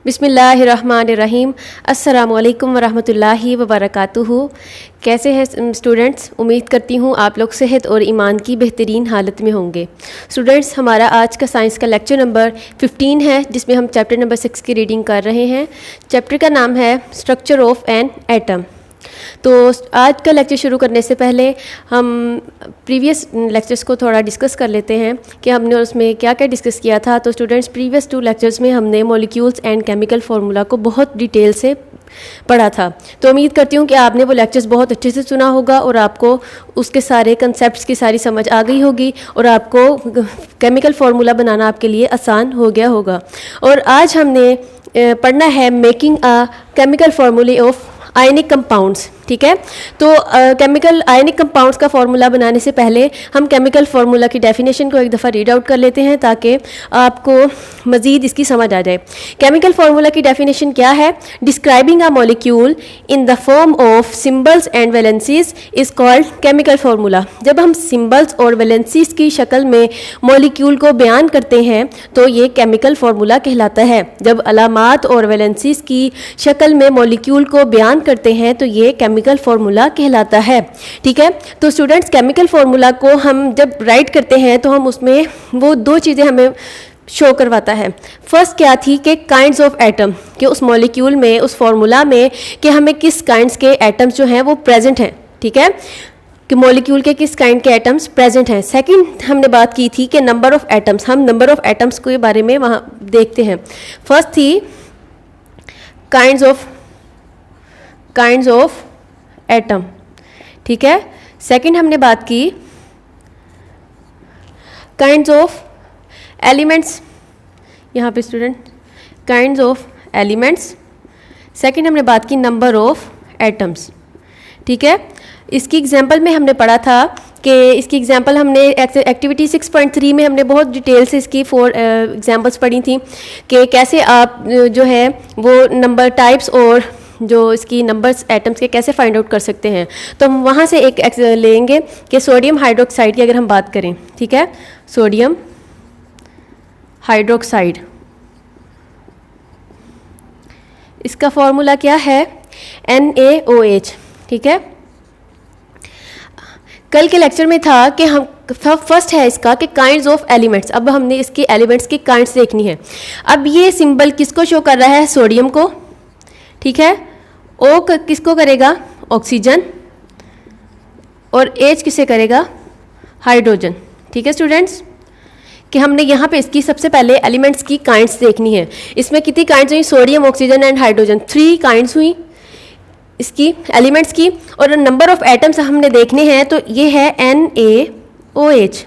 बिस्मिल्लाहिर्रहमानिर्रहीम। अस्सलामु अलैकुम वरहमतुल्लाहि वबरकातुहू। कैसे हैं स्टूडेंट्स? उम्मीद करती हूँ आप लोग सेहत और ईमान की बेहतरीन हालत में होंगे। स्टूडेंट्स, हमारा आज का साइंस का लेक्चर नंबर 15 है, जिसमें हम चैप्टर नंबर 6 की रीडिंग कर रहे हैं। चैप्टर का नाम है स्ट्रक्चर ऑफ एन एटम। तो आज का लेक्चर शुरू करने से पहले हम प्रीवियस लेक्चर्स को थोड़ा डिस्कस कर लेते हैं कि हमने उसमें क्या क्या डिस्कस किया था। तो स्टूडेंट्स, प्रीवियस 2 लेक्चर्स में हमने मॉलिक्यूल्स एंड केमिकल फार्मूला को बहुत डिटेल से पढ़ा था। तो उम्मीद करती हूँ कि आपने वो लेक्चर्स बहुत अच्छे से सुना होगा और आपको उसके सारे कंसेप्ट्स की सारी समझ आ गई होगी और आपको केमिकल फार्मूला बनाना आपके लिए आसान हो गया होगा। और आज हमने पढ़ना है मेकिंग अ केमिकल फार्मूले ऑफ आयनिक कंपाउंड्स। ठीक है, तो केमिकल आयनिक कंपाउंड्स का फार्मूला बनाने से पहले हम केमिकल फार्मूला की डेफिनेशन को एक दफ़ा रीड आउट कर लेते हैं ताकि आपको मज़ीद इसकी समझ आ जाए। केमिकल फार्मूला की डेफिनेशन क्या है? Describing a molecule in the form of symbols and valencies is called chemical formula. जब हम सिंबल्स और वैलेंसीज की शक्ल में मॉलिक्यूल को बयान करते हैं तो ये केमिकल फार्मूला कहलाता है। जब अलामात और वैलेंसीज की शक्ल में मॉलिक्यूल को बयान करते हैं तो ये केमिकल फार्मूला कहलाता है। ठीक है, तो स्टूडेंट्स, केमिकल फार्मूला को हम जब राइट करते हैं तो हम उसमें वो 2 चीज़ें हमें शो करवाता है। फर्स्ट क्या थी कि काइंड्स ऑफ एटम, कि उस मॉलिक्यूल में, उस फार्मूला में कि हमें किस काइंड्स के एटम्स जो हैं वो प्रेजेंट हैं। ठीक है, कि मॉलिक्यूल के किस काइंड के एटम्स प्रेजेंट हैं। सेकंड हमने बात की थी कि नंबर ऑफ एटम्स, हम नंबर ऑफ एटम्स के बारे में वहाँ देखते हैं। फर्स्ट थी काइंड्स ऑफ एटम। ठीक है, सेकंड हमने बात की काइंड्स ऑफ एलिमेंट्स। यहाँ पे student, kinds of elements. Second हमने बात की नंबर ऑफ एटम्स। ठीक है, इसकी एग्जांपल में हमने पढ़ा था कि इसकी एग्जांपल हमने एक्टिविटी 6.3 में हमने बहुत डिटेल से इसकी 4 एग्जांपल्स पढ़ी थी कि कैसे आप जो है वो नंबर टाइप्स और जो इसकी नंबर्स एटम्स के कैसे फाइंड आउट कर सकते हैं। तो हम वहाँ से एक लेंगे कि सोडियम हाइड्रोक्साइड की अगर हम बात करें। ठीक है, सोडियम हाइड्रोक्साइड, इसका फॉर्मूला क्या है? NaOH। ठीक है, कल के लेक्चर में था कि हम फर्स्ट है इसका कि काइंड्स ऑफ एलिमेंट्स। अब हमने इसके एलिमेंट्स की काइंड्स देखनी है। अब ये सिंबल किसको शो कर रहा है? सोडियम को। ठीक है, O किसको करेगा? ऑक्सीजन। और H किसे करेगा? हाइड्रोजन। ठीक है स्टूडेंट्स, कि हमने यहाँ पे इसकी सबसे पहले एलिमेंट्स की काइंड्स देखनी है। इसमें कितनी काइंड्स हुई? Sodium, oxygen and hydrogen, 3 kinds हुई इसकी एलिमेंट्स की। और नंबर ऑफ एटम्स हमने देखने हैं तो ये है NaOH।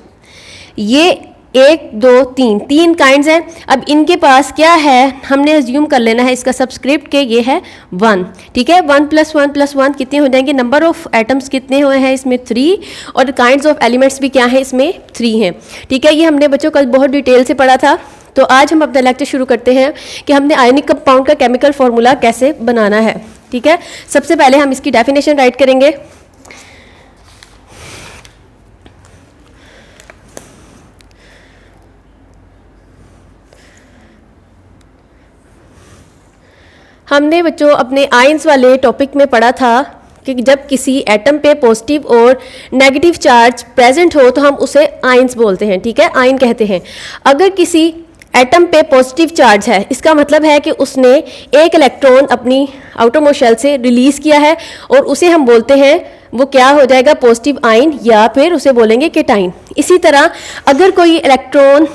ये 1 2 3 काइंड्स हैं। अब इनके पास क्या है? हमने अज्यूम कर लेना है इसका सबस्क्रिप्ट के ये है 1। ठीक है, 1 + 1 + 1 कितने हो जाएंगे? नंबर ऑफ एटम्स कितने हुए हैं इसमें? 3। और काइंड्स ऑफ एलिमेंट्स भी क्या है इसमें? 3 हैं। ठीक है, ये हमने बच्चों कल बहुत डिटेल से पढ़ा था। तो आज हम अपना लेक्चर शुरू करते हैं कि हमने आयनिक कंपाउंड का केमिकल फार्मूला कैसे बनाना है। ठीक है, सबसे पहले हम इसकी डेफिनेशन राइट करेंगे। हमने बच्चों अपने आयंस वाले टॉपिक में पढ़ा था कि जब किसी एटम पे पॉजिटिव और नेगेटिव चार्ज प्रेजेंट हो तो हम उसे आयंस बोलते हैं। ठीक है, आयन कहते हैं। अगर किसी एटम पे पॉजिटिव चार्ज है, इसका मतलब है कि उसने एक इलेक्ट्रॉन अपनी आउटरमोस्ट शेल से रिलीज किया है और उसे हम बोलते हैं, वो क्या हो जाएगा? पॉजिटिव आयन, या फिर उसे बोलेंगे केटाइन। इसी तरह अगर कोई इलेक्ट्रॉन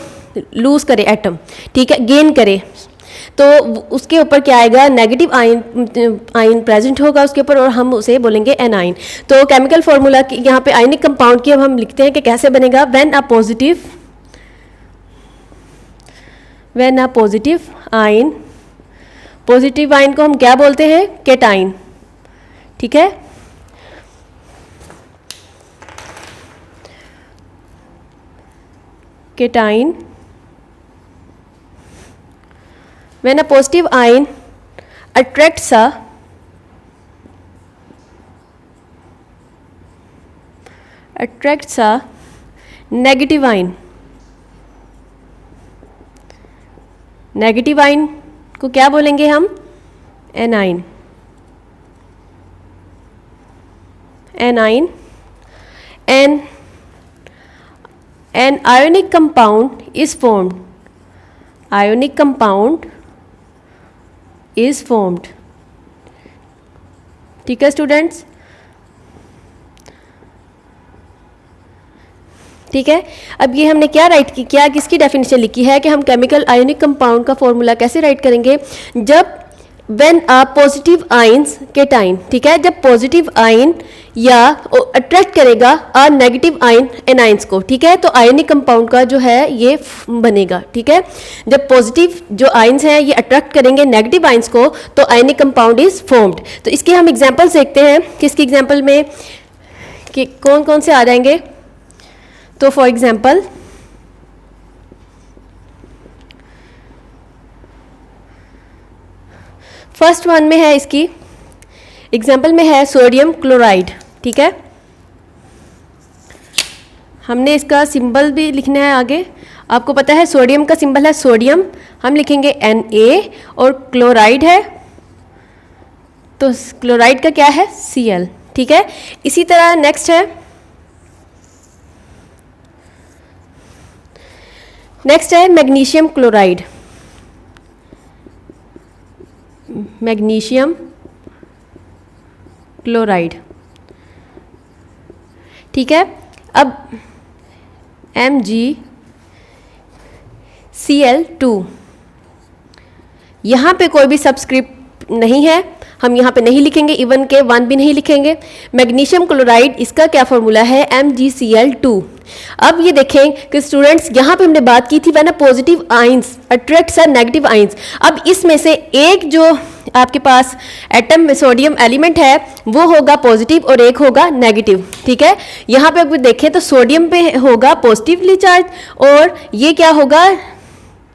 लूज करे एटम, ठीक है, गेन करे, तो उसके ऊपर क्या आएगा? नेगेटिव आयन प्रेजेंट होगा उसके ऊपर और हम उसे बोलेंगे एनाइन। तो केमिकल फार्मूला की यहाँ पे आयनिक कंपाउंड की अब हम लिखते हैं कि कैसे बनेगा? When a positive ion, positive ion को हम क्या बोलते हैं? केटाइन। ठीक है, cation. When a positive ion attracts a negative ion को क्या बोलेंगे हम? A9. A9. An ionic compound is formed. Ionic compound is formed. ठीक है स्टूडेंट्स? ठीक है, अब ये हमने क्या राइट की, क्या किसकी डेफिनेशन लिखी है कि हम केमिकल आयोनिक कंपाउंड का फॉर्मूला कैसे राइट करेंगे? जब when a positive ions cation, ठीक है, जब पॉजिटिव आयन या अट्रैक्ट करेगा आ नेगेटिव आयन एनाइंस को, ठीक है, तो आयनिक कंपाउंड का जो है ये बनेगा। ठीक है, जब पॉजिटिव जो आयंस हैं ये अट्रैक्ट करेंगे नेगेटिव आयंस को तो आयनिक कंपाउंड इज फॉर्म्ड। तो इसके हम एग्जांपल्स देखते हैं कि इसकी एग्जांपल में कि कौन कौन से आ जाएंगे। तो फॉर एग्जांपल फर्स्ट वन में है, इसकी एग्जांपल में है सोडियम क्लोराइड। ठीक है, हमने इसका सिंबल भी लिखना है आगे। आपको पता है सोडियम का सिंबल है सोडियम, हम लिखेंगे Na, और क्लोराइड है तो क्लोराइड का क्या है Cl। ठीक है, इसी तरह नेक्स्ट है मैग्नीशियम क्लोराइड। मैग्नीशियम क्लोराइड, ठीक है। अब MgCl2, यहाँ पे कोई भी सबस्क्रिप्ट नहीं है, हम यहाँ पे नहीं लिखेंगे, इवन के 1 भी नहीं लिखेंगे। मैग्नीशियम क्लोराइड, इसका क्या फॉर्मूला है MgCl2। अब ये देखें कि स्टूडेंट्स यहाँ पे हमने बात की थी when positive ions attracts negative ions. अब इसमें से एक जो आपके पास एटम में सोडियम एलिमेंट है वो होगा पॉजिटिव और एक होगा नेगेटिव। ठीक है, यहाँ पे अगर देखें तो सोडियम पे होगा पॉजिटिवली चार्ज और ये क्या होगा,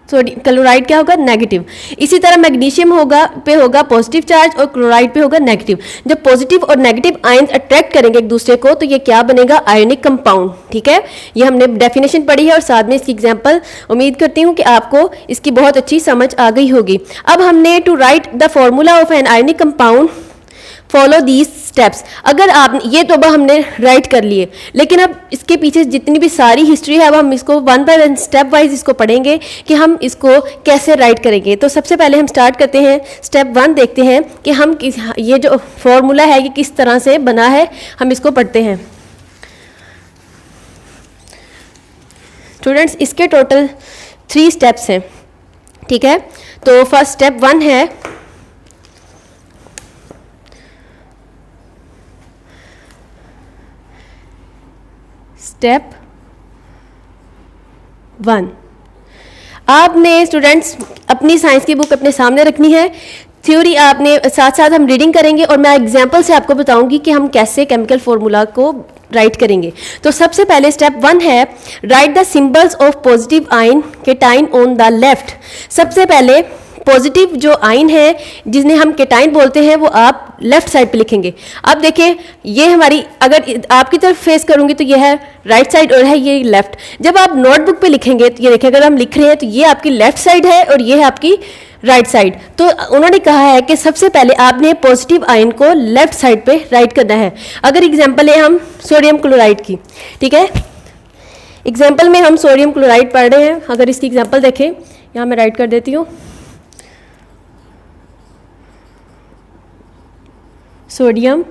सोडियम क्लोराइड क्या होगा नेगेटिव। इसी तरह मैग्नीशियम पे होगा पॉजिटिव चार्ज और क्लोराइड पे होगा नेगेटिव। जब पॉजिटिव और नेगेटिव आयंस अट्रैक्ट करेंगे एक दूसरे को तो ये क्या बनेगा, आयोनिक कंपाउंड। ठीक है, ये हमने डेफिनेशन पढ़ी है और साथ में इसकी एग्जांपल उम्मीद करती हूँ कि आपको इसकी बहुत अच्छी समझ आ गई होगी। अब हमने to write the formula of an ionic compound follow these steps. अगर आप ये तो अब हमने राइट कर लिए, लेकिन अब इसके पीछे जितनी भी सारी हिस्ट्री है अब हम इसको 1 बाय 1 स्टेप वाइज इसको पढ़ेंगे कि हम इसको कैसे राइट करेंगे। तो सबसे पहले हम स्टार्ट करते हैं, स्टेप 1 देखते हैं कि हम ये जो फॉर्मूला है ये किस तरह से बना है, हम इसको पढ़ते हैं। स्टूडेंट्स इसके टोटल 3 स्टेप्स हैं। ठीक है, तो फर्स्ट स्टेप 1 है स्टेप 1। आपने स्टूडेंट्स अपनी साइंस की बुक अपने सामने रखनी है, थ्योरी आपने साथ साथ हम रीडिंग करेंगे और मैं एग्जांपल से आपको बताऊंगी कि हम कैसे केमिकल फॉर्मूला को राइट करेंगे। तो सबसे पहले स्टेप 1 है right the symbols of positive ion cation on the left. सबसे पहले पॉजिटिव जो आयन है जिन्हें हम केटाइन बोलते हैं वो आप लेफ्ट साइड पे लिखेंगे। अब देखें ये हमारी, अगर आपकी तरफ फेस करूंगी तो ये है राइट साइड और है ये लेफ्ट। जब आप नोटबुक पे लिखेंगे तो ये देखें, अगर हम लिख रहे हैं तो ये आपकी लेफ्ट साइड है और ये है आपकी राइट साइड। तो उन्होंने कहा है कि सबसे पहले आपने पॉजिटिव आयन को लेफ्ट साइड पे राइट करना है। अगर एग्जांपल है हम सोडियम क्लोराइड की, ठीक है, एग्जांपल में हम सोडियम क्लोराइड पढ़ रहे हैं। अगर इसकी एग्जांपल देखें, यहाँ मैं राइट कर देती हूँ सोडियम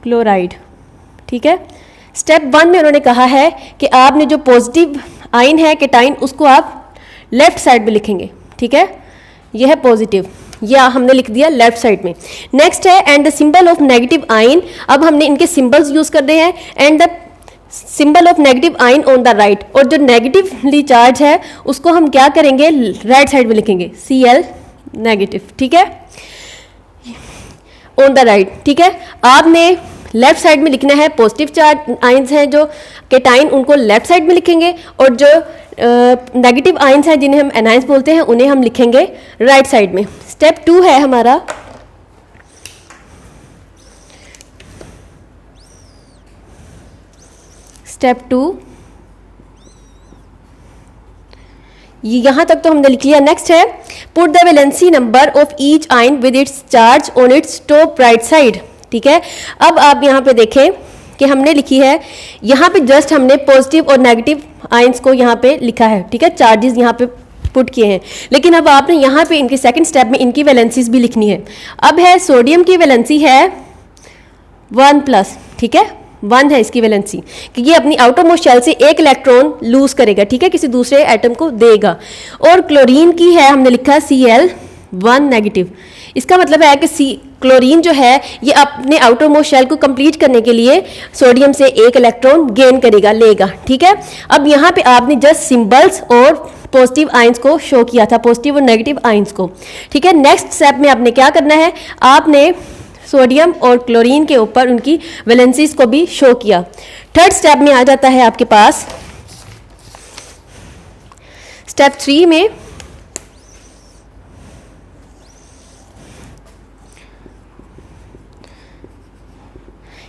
क्लोराइड। ठीक है, स्टेप 1 में उन्होंने कहा है कि आपने जो पॉजिटिव आयन है केटाइन उसको आप लेफ्ट साइड में लिखेंगे। ठीक है, यह है पॉजिटिव, यह हमने लिख दिया लेफ्ट साइड में। नेक्स्ट है and the symbol of negative ion. अब हमने इनके सिंबल्स यूज कर रहे हैं, and the symbol of negative ion on the right. और जो नेगेटिवली चार्ज है उसको हम क्या करेंगे, राइट साइड में लिखेंगे Cl नेगेटिव। ठीक है, ऑन द राइट। ठीक है, आपने लेफ्ट साइड में लिखना है पॉजिटिव चार्ज आयंस हैं जो केटाइन उनको लेफ्ट साइड में लिखेंगे और जो नेगेटिव आयंस हैं जिन्हें हम एनाइंस बोलते हैं उन्हें हम लिखेंगे राइट साइड में। स्टेप 2 है हमारा स्टेप 2, यहाँ तक तो हमने लिख लिया। नेक्स्ट है put the valency number of each ion with its charge on its top right side. ठीक है, अब आप यहाँ पे देखें कि हमने लिखी है, यहाँ पे जस्ट हमने पॉजिटिव और नेगेटिव आयंस को यहाँ पे लिखा है। ठीक है, चार्जेस यहाँ पे पुट किए हैं, लेकिन अब आपने यहाँ पे इनके सेकंड स्टेप में इनकी वैलेंसीज भी लिखनी है। अब है सोडियम की वैलेंसी है 1+। ठीक है, 1 है इसकी वैलेंसी कि ये अपनी आउटरमोस्ट शेल से एक इलेक्ट्रॉन लूज करेगा। ठीक है, किसी दूसरे एटम को देगा। और क्लोरीन की है, हमने लिखा है Cl1 नेगेटिव। इसका मतलब है कि क्लोरीन जो है ये अपने आउटरमोस्ट शेल को कंप्लीट करने के लिए सोडियम से एक इलेक्ट्रॉन गेन करेगा, लेगा। ठीक है, अब यहाँ पे आपने जस्ट सिंबल्स और पॉजिटिव आयंस को शो किया था, पॉजिटिव और नेगेटिव आयंस को। ठीक है, नेक्स्ट स्टेप में आपने क्या करना है, आपने सोडियम और क्लोरीन के ऊपर उनकी वैलेंसीज को भी शो किया। थर्ड स्टेप में आ जाता है आपके पास स्टेप 3 में।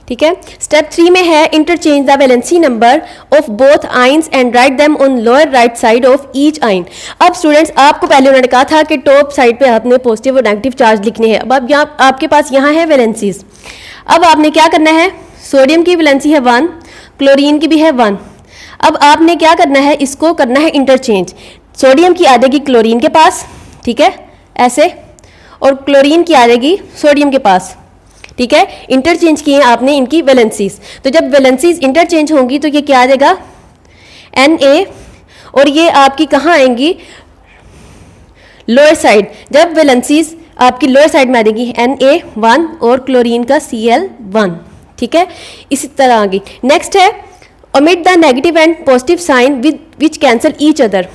ठीक है, स्टेप 3 में है interchange the valency number of both ions and write them on lower right side of each ion. अब स्टूडेंट्स, आपको पहले उन्होंने कहा था कि टॉप साइड पे आपने पॉजिटिव और नेगेटिव चार्ज लिखने हैं। अब यहाँ आपके पास यहाँ है वैलेंसीज। अब आपने क्या करना है, सोडियम की वैलेंसी है 1, क्लोरीन की भी है 1। अब आपने क्या करना है, इसको करना है इंटरचेंज। सोडियम की आ जाएगी क्लोरीन के पास, ठीक है, ऐसे, और क्लोरीन की आ जाएगी सोडियम के पास। ठीक है, इंटरचेंज किए आपने इनकी वैलेंसीज। तो जब वैलेंसीज इंटरचेंज होंगी तो ये क्या आ जाएगा, Na, और ये आपकी कहाँ आएंगी, लोअर साइड। जब वैलेंसीज आपकी लोअर साइड में आ जाएगी Na1 और क्लोरीन का Cl1। ठीक है, इसी तरह आगे। नेक्स्ट है omit the negative and positive sign which cancel each other.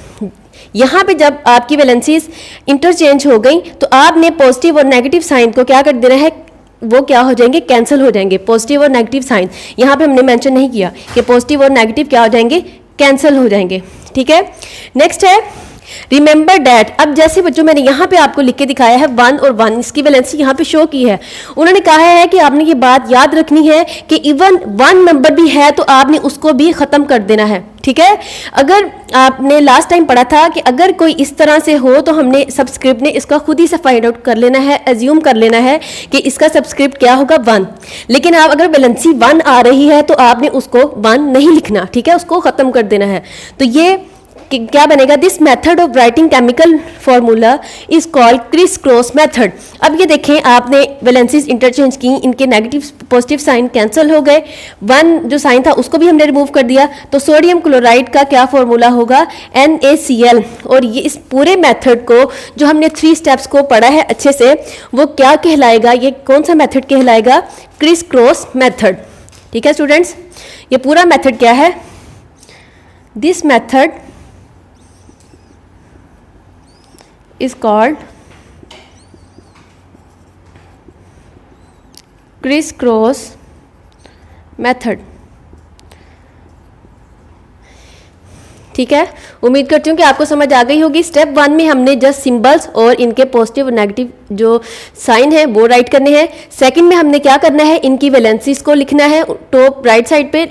यहाँ पे जब आपकी वैलेंसीज इंटरचेंज हो गई तो आपने पॉजिटिव और नेगेटिव साइन को क्या कर देना है, वो क्या हो जाएंगे, कैंसिल हो जाएंगे। पॉजिटिव और नेगेटिव साइन यहाँ पे हमने मेंशन नहीं किया कि पॉजिटिव और नेगेटिव क्या हो जाएंगे, कैंसिल हो जाएंगे। ठीक है, नेक्स्ट है रिमेंबर डैट। अब जैसे बच्चों मैंने यहाँ पे आपको लिख के दिखाया है 1 और 1, इसकी वैलेंसी यहाँ पे शो की है। उन्होंने कहा है कि आपने ये बात याद रखनी है कि इवन 1 नंबर भी है तो आपने उसको भी ख़त्म कर देना है। ठीक है, अगर आपने लास्ट टाइम पढ़ा था कि अगर कोई इस तरह से हो तो हमने सबस्क्रिप्ट ने इसका खुद ही से फाइंड आउट कर लेना है, एज्यूम कर लेना है कि इसका सबस्क्रिप्ट क्या होगा 1। लेकिन आप अगर वैलेंसी 1 आ रही है तो आपने उसको 1 नहीं लिखना। ठीक है, उसको ख़त्म कर देना है। तो ये क्या बनेगा, this method of writing chemical formula is called criss cross method. अब ये देखें, आपने वैलेंसीज इंटरचेंज की, इनके नेगेटिव पॉजिटिव साइन कैंसिल हो गए, 1 जो साइन था उसको भी हमने रिमूव कर दिया। तो सोडियम क्लोराइड का क्या फॉर्मूला होगा, NaCl। और ये इस पूरे मेथड को जो हमने 3 स्टेप्स को पढ़ा है अच्छे से, वो क्या कहलाएगा, ये कौन सा मेथड कहलाएगा, क्रिस क्रॉस मेथड। ठीक है स्टूडेंट्स, ये पूरा मेथड क्या है, this method is called criss-cross method। ठीक है, उम्मीद करती हूँ कि आपको समझ आ गई होगी। स्टेप 1 में हमने जस्ट सिंबल्स और इनके पॉजिटिव और नेगेटिव जो साइन है वो राइट करने हैं। सेकंड में हमने क्या करना है, इनकी वैलेंसीज को लिखना है, टॉप राइट साइड पे,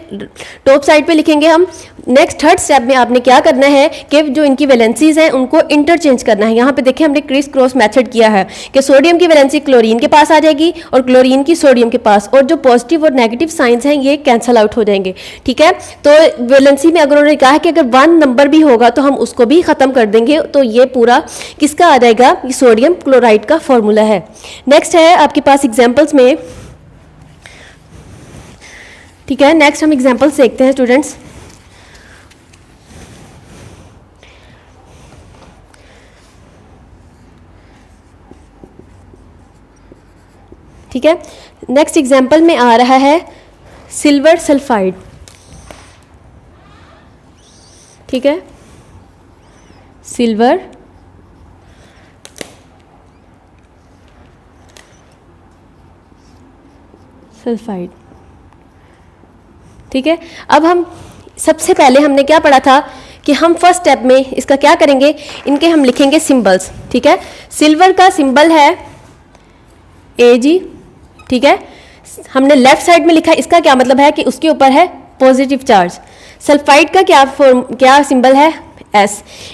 टॉप साइड पे लिखेंगे हम। नेक्स्ट थर्ड स्टेप में आपने क्या करना है कि जो इनकी वैलेंसीज हैं उनको इंटरचेंज करना है। यहाँ पे देखिए हमने क्रिस क्रॉस मेथड किया है कि सोडियम की वैलेंसी क्लोरीन के पास आ जाएगी और क्लोरीन की सोडियम के पास, और जो पॉजिटिव और नेगेटिव साइंस हैं ये कैंसल आउट हो जाएंगे। ठीक है, तो वैलेंसी में अगर उन्होंने कहा है कि अगर 1 नंबर भी होगा तो हम उसको भी खत्म कर देंगे। तो ये पूरा किसका आ जाएगा, ये सोडियम क्लोराइड का फॉर्मूला है। नेक्स्ट है आपके पास एग्जांपल्स में। ठीक है, नेक्स्ट हम एग्जांपल्स देखते हैं स्टूडेंट्स। ठीक है, नेक्स्ट एग्जांपल में आ रहा है सिल्वर सल्फाइड। ठीक है, सिल्वर सल्फाइड। ठीक है, अब हम सबसे पहले हमने क्या पढ़ा था कि हम फर्स्ट स्टेप में इसका क्या करेंगे, इनके हम लिखेंगे सिंबल्स। ठीक है, सिल्वर का सिंबल है Ag। ठीक है, हमने लेफ्ट साइड में लिखा है, इसका क्या मतलब है कि उसके ऊपर है पॉजिटिव चार्ज। सल्फाइड का क्या सिंबल है S।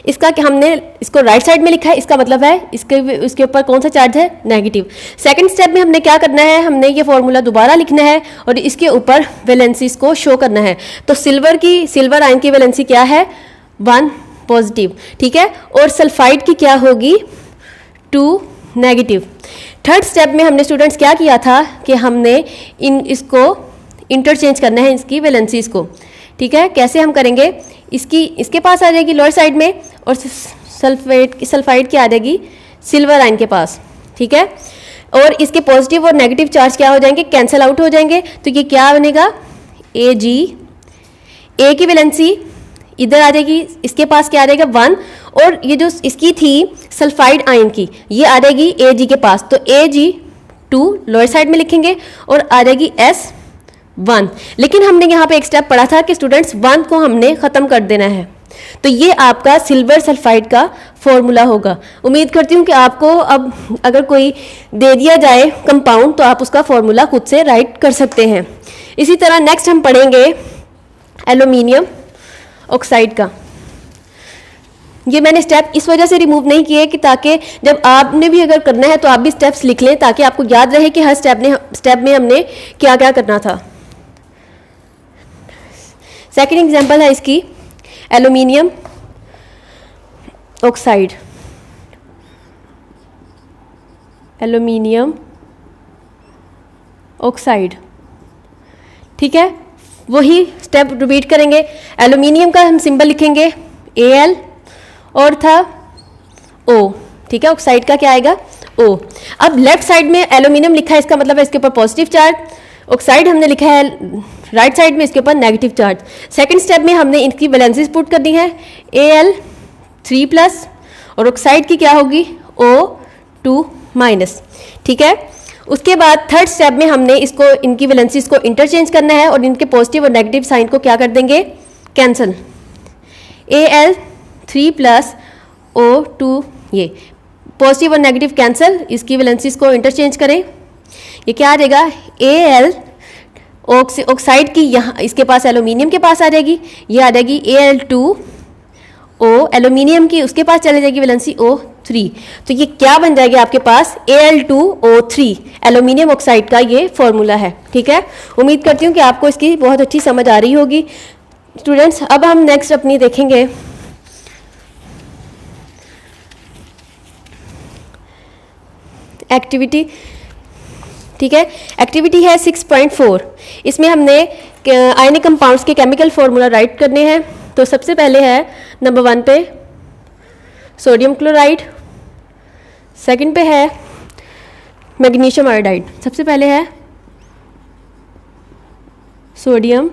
इसका कि हमने इसको राइट साइड में लिखा है, इसका मतलब है इसके ऊपर कौन सा चार्ज है, नेगेटिव। सेकंड स्टेप में हमने क्या करना है, हमने ये फॉर्मूला दोबारा लिखना है और इसके ऊपर वैलेंसीज को शो करना है। तो सिल्वर आयन की वैलेंसी क्या है, 1 पॉजिटिव, ठीक है, और सल्फाइड की क्या होगी, 2 नेगेटिव। थर्ड स्टेप में हमने स्टूडेंट्स क्या किया था कि हमने इसको इंटरचेंज करना है, इसकी वैलेंसीज को, ठीक है। कैसे हम करेंगे, इसके पास आ जाएगी लोअर साइड में और सल्फाइड की आ जाएगी सिल्वर आयन के पास, ठीक है। और इसके पॉजिटिव और नेगेटिव चार्ज क्या हो जाएंगे, कैंसिल आउट हो जाएंगे। तो ये क्या बनेगा, Ag, ए की वैलेंसी इधर आ जाएगी, इसके पास क्या आ जाएगा 1, और ये जो इसकी थी सल्फाइड आयन की ये आ जाएगी Ag के पास। तो Ag2 लोअर साइड में लिखेंगे और आ जाएगी S1। लेकिन हमने यहाँ पे एक स्टेप पढ़ा था कि स्टूडेंट्स 1 को हमने ख़त्म कर देना है। तो ये आपका सिल्वर सल्फाइड का फॉर्मूला होगा। उम्मीद करती हूँ कि आपको अब अगर कोई दे दिया जाए कंपाउंड तो आप उसका फॉर्मूला खुद से राइट कर सकते हैं। इसी तरह नेक्स्ट हम पढ़ेंगे एल्यूमिनियम ऑक्साइड का। ये मैंने स्टेप इस वजह से रिमूव नहीं किए कि ताकि जब आपने भी अगर करना है तो आप भी स्टेप्स लिख लें, ताकि आपको याद रहे कि हर स्टेप में हमने क्या क्या करना था। सेकंड एग्जांपल है इसकी एल्यूमिनियम ऑक्साइड। एल्यूमिनियम ऑक्साइड, ठीक है, वही स्टेप रिपीट करेंगे। एल्यूमिनियम का हम सिंबल लिखेंगे Al और था O, ठीक है। ऑक्साइड का क्या आएगा O। अब लेफ्ट साइड में एल्यूमिनियम लिखा है, इसका मतलब है इसके ऊपर पॉजिटिव चार्ज। ऑक्साइड हमने लिखा है राइट साइड में, इसके ऊपर नेगेटिव चार्ज। सेकंड स्टेप में हमने इनकी वैलेंसीज पुट करनी है, Al3+ और ऑक्साइड की क्या होगी O2-, ठीक है। उसके बाद थर्ड स्टेप में हमने इनकी वैलेंसीज को इंटरचेंज करना है और इनके पॉजिटिव और नेगेटिव साइन को क्या कर देंगे, कैंसिल। Al3+ O2, ये पॉजिटिव और नेगेटिव कैंसिल, इसकी वैलेंसीज को इंटरचेंज करें, ये क्या आ जाएगा Al ऑक्साइड की यहाँ इसके पास एल्यूमिनियम के पास आ जाएगी, ये आ जाएगी Al2O, एल्यूमिनियम की उसके पास चले जाएगी वैलेंसी O3। तो ये क्या बन जाएगी आपके पास Al2O3, एल्यूमिनियम ऑक्साइड का ये फॉर्मूला है, ठीक है। उम्मीद करती हूँ कि आपको इसकी बहुत अच्छी समझ आ रही होगी स्टूडेंट्स। अब हम नेक्स्ट अपनी देखेंगे एक्टिविटी, ठीक है। एक्टिविटी है 6.4। इसमें हमने आयनिक कंपाउंड्स के केमिकल फॉर्मूला राइट करने हैं। तो सबसे पहले है नंबर 1 पे सोडियम क्लोराइड, सेकंड पे है मैग्नीशियम आयोडाइड। सबसे पहले है सोडियम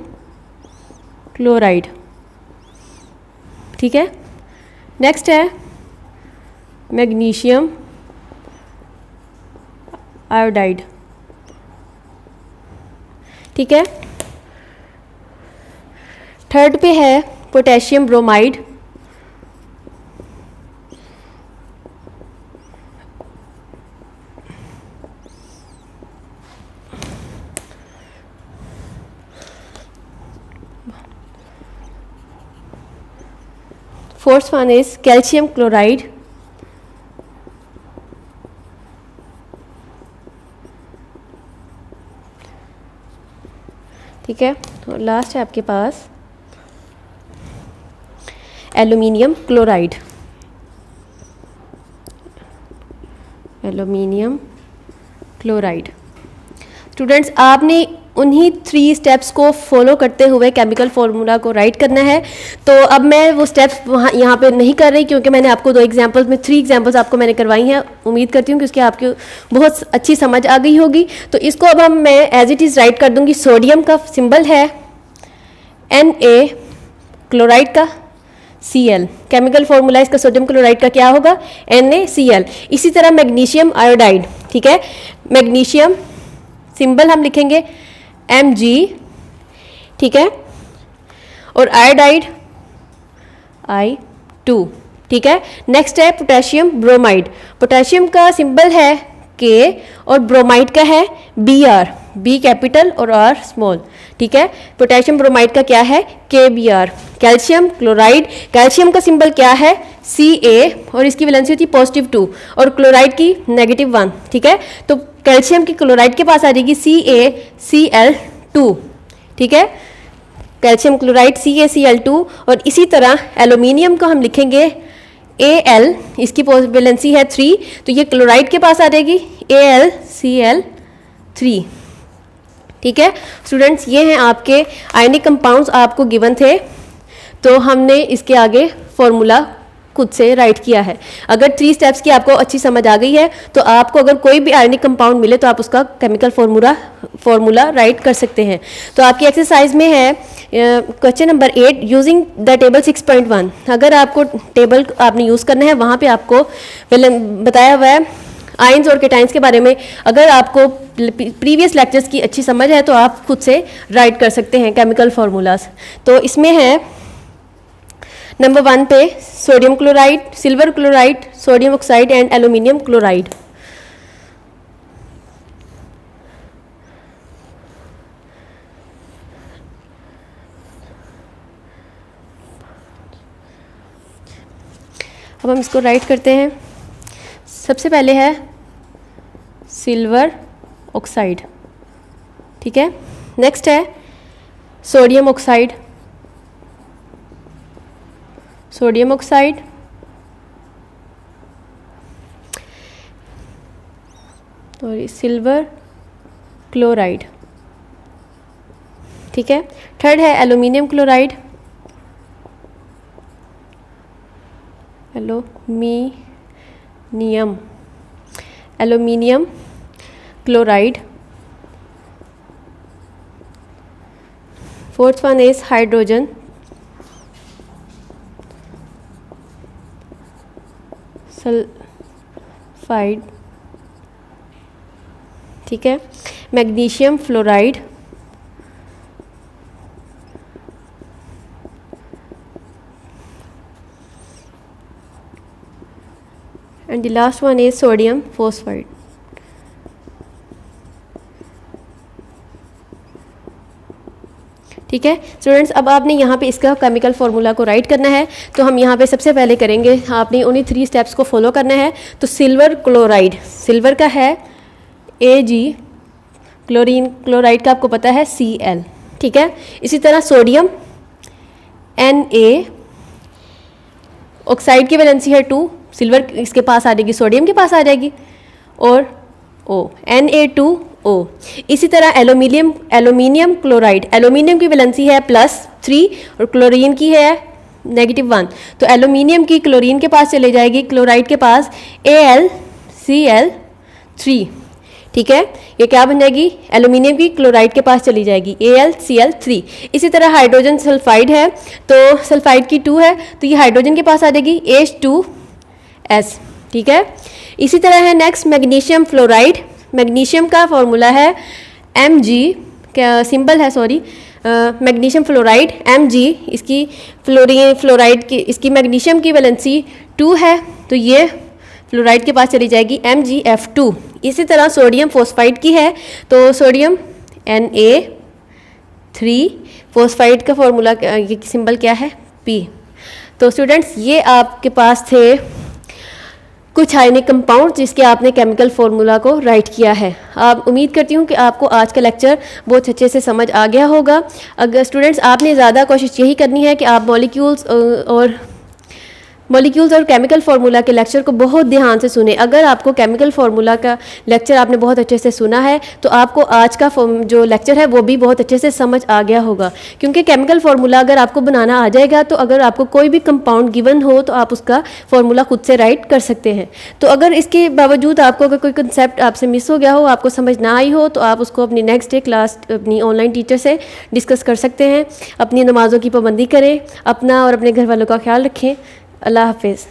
क्लोराइड, ठीक है। नेक्स्ट है मैग्नीशियम आयोडाइड, ठीक है। थर्ड पे है potassium bromide, fourth one is calcium chloride, ठीक है। और लास्ट है आपके पास aluminium chloride. Aluminium chloride students, आपने उन्हीं 3 स्टेप्स को फॉलो करते हुए केमिकल फार्मूला को राइट करना है। तो अब मैं वो स्टेप्स यहाँ पे नहीं कर रही, क्योंकि मैंने आपको 2 एग्जांपल्स में 3 एग्जांपल्स आपको मैंने करवाई हैं। उम्मीद करती हूँ कि उसकी आपकी बहुत अच्छी समझ आ गई होगी। तो इसको अब मैं एज इट इज़ राइट कर दूँगी। सोडियम का सिंबल है Na, क्लोराइड का Cl। केमिकल फार्मूला इसका सोडियम क्लोराइड का क्या होगा, NaCl। इसी तरह मैग्नीशियम आयोडाइड, ठीक है। मैग्नीशियम सिंबल हम लिखेंगे Mg, ठीक है, और आयोडाइड I2, ठीक है। नेक्स्ट है पोटेशियम ब्रोमाइड। पोटेशियम का सिंबल है के, और ब्रोमाइड का है Br, B कैपिटल और R स्मॉल, ठीक है। पोटेशियम ब्रोमाइड का क्या है KBr। कैल्शियम क्लोराइड, कैल्शियम का सिंबल क्या है Ca और इसकी वैलेंसी होती है +2 और क्लोराइड की -1, ठीक है। तो कैल्शियम की क्लोराइड के पास आ जाएगी CaCl2, ठीक है, कैल्शियम क्लोराइड CaCl2। और इसी तरह एल्यूमिनियम को हम लिखेंगे Al, इसकी वैलेंसी है 3, तो ये क्लोराइड के पास आ जाएगी AlCl3, ठीक है। स्टूडेंट्स ये हैं आपके आयनिक कंपाउंड्स आपको गिवन थे, तो हमने इसके आगे फॉर्मूला खुद से राइट किया है। अगर 3 स्टेप्स की आपको अच्छी समझ आ गई है तो आपको अगर कोई भी आयनिक कंपाउंड मिले तो आप उसका केमिकल फॉर्मूला राइट कर सकते हैं। तो आपकी एक्सरसाइज में है question number 8, using the table 6.1। अगर आपको टेबल आपने यूज़ करना है, वहाँ पे आपको बताया हुआ है आयंस और केटाइंस के बारे में। अगर आपको प्रीवियस लेक्चर्स की अच्छी समझ है तो आप खुद से राइट कर सकते हैं केमिकल फार्मूलाज। तो इसमें है नंबर 1 पे sodium chloride, silver chloride, sodium oxide and aluminium chloride. अब हम इसको राइट करते हैं। सबसे पहले है सिल्वर ऑक्साइड, ठीक है। नेक्स्ट है सोडियम ऑक्साइड, सोडियम ऑक्साइड, और सिल्वर क्लोराइड, ठीक है। थर्ड है aluminium chloride, aluminium chloride. Fourth one is hydrogen sulphide, ठीक है। Magnesium fluoride, and the last one is sodium phosphide। ठीक है स्टूडेंट्स, अब आपने यहाँ पे इसका केमिकल फार्मूला को राइट करना है। तो हम यहाँ पे सबसे पहले करेंगे, आपने उन्हीं 3 स्टेप्स को फॉलो करना है। तो सिल्वर क्लोराइड, सिल्वर का है Ag, क्लोरीन क्लोराइड का आपको पता है Cl, ठीक है। इसी तरह सोडियम Na, ऑक्साइड की वैलेंसी है 2, सिल्वर इसके पास आ जाएगी, सोडियम के पास आ जाएगी, और O Na2O। इसी तरह एल्यूमिनियम क्लोराइड, एल्यूमिनियम की वैलेंसी है +3 और क्लोरीन की है -1, तो एल्यूमिनियम की क्लोरीन के पास चले जाएगी, क्लोराइड के पास AlCl3, ठीक है। ये क्या बन जाएगी, एल्यूमिनियम की क्लोराइड के पास चली जाएगी AlCl3। इसी तरह हाइड्रोजन सल्फाइड है, तो सल्फाइड की 2 है, तो ये हाइड्रोजन के पास आ जाएगी H2S, ठीक है। इसी तरह है नेक्स्ट मैग्नीशियम फ्लोराइड, मैग्नीशियम का फॉर्मूला है Mg, क्या सिंबल है सॉरी, मैग्नीशियम फ्लोराइड Mg, इसकी फ्लोराइड की इसकी मैग्नीशियम की वैलेंसी 2 है, तो ये फ्लोराइड के पास चली जाएगी MgF2। इसी तरह सोडियम फोस्फाइड की है, तो सोडियम Na3, फोस्फाइड का फॉर्मूला ये सिंबल क्या है P। तो स्टूडेंट्स ये आपके पास थे कुछ आयनिक कंपाउंड जिसके आपने केमिकल फार्मूला को राइट किया है। आप उम्मीद करती हूँ कि आपको आज का लेक्चर बहुत अच्छे से समझ आ गया होगा। अगर स्टूडेंट्स आपने ज़्यादा कोशिश यही करनी है कि आप मॉलिक्यूल्स और केमिकल फार्मूला के लेक्चर को बहुत ध्यान से सुने। अगर आपको केमिकल फार्मूला का लेक्चर आपने बहुत अच्छे से सुना है तो आपको आज का जो लेक्चर है वो भी बहुत अच्छे से समझ आ गया होगा, क्योंकि केमिकल फार्मूला अगर आपको बनाना आ जाएगा तो अगर आपको कोई भी कंपाउंड गिवन हो तो आप उसका फार्मूला खुद से राइट कर सकते हैं। तो अगर इसके बावजूद आपको अगर कोई कंसेप्ट आपसे मिस हो गया हो, आपको समझ ना आई हो, तो आप उसको अपनी नेक्स्ट डे क्लास अपनी ऑनलाइन टीचर से डिस्कस कर सकते हैं। अपनी नमाज़ों की पाबंदी करें, अपना और अपने घर वालों का ख्याल रखें। अल्लाह हाफिज़।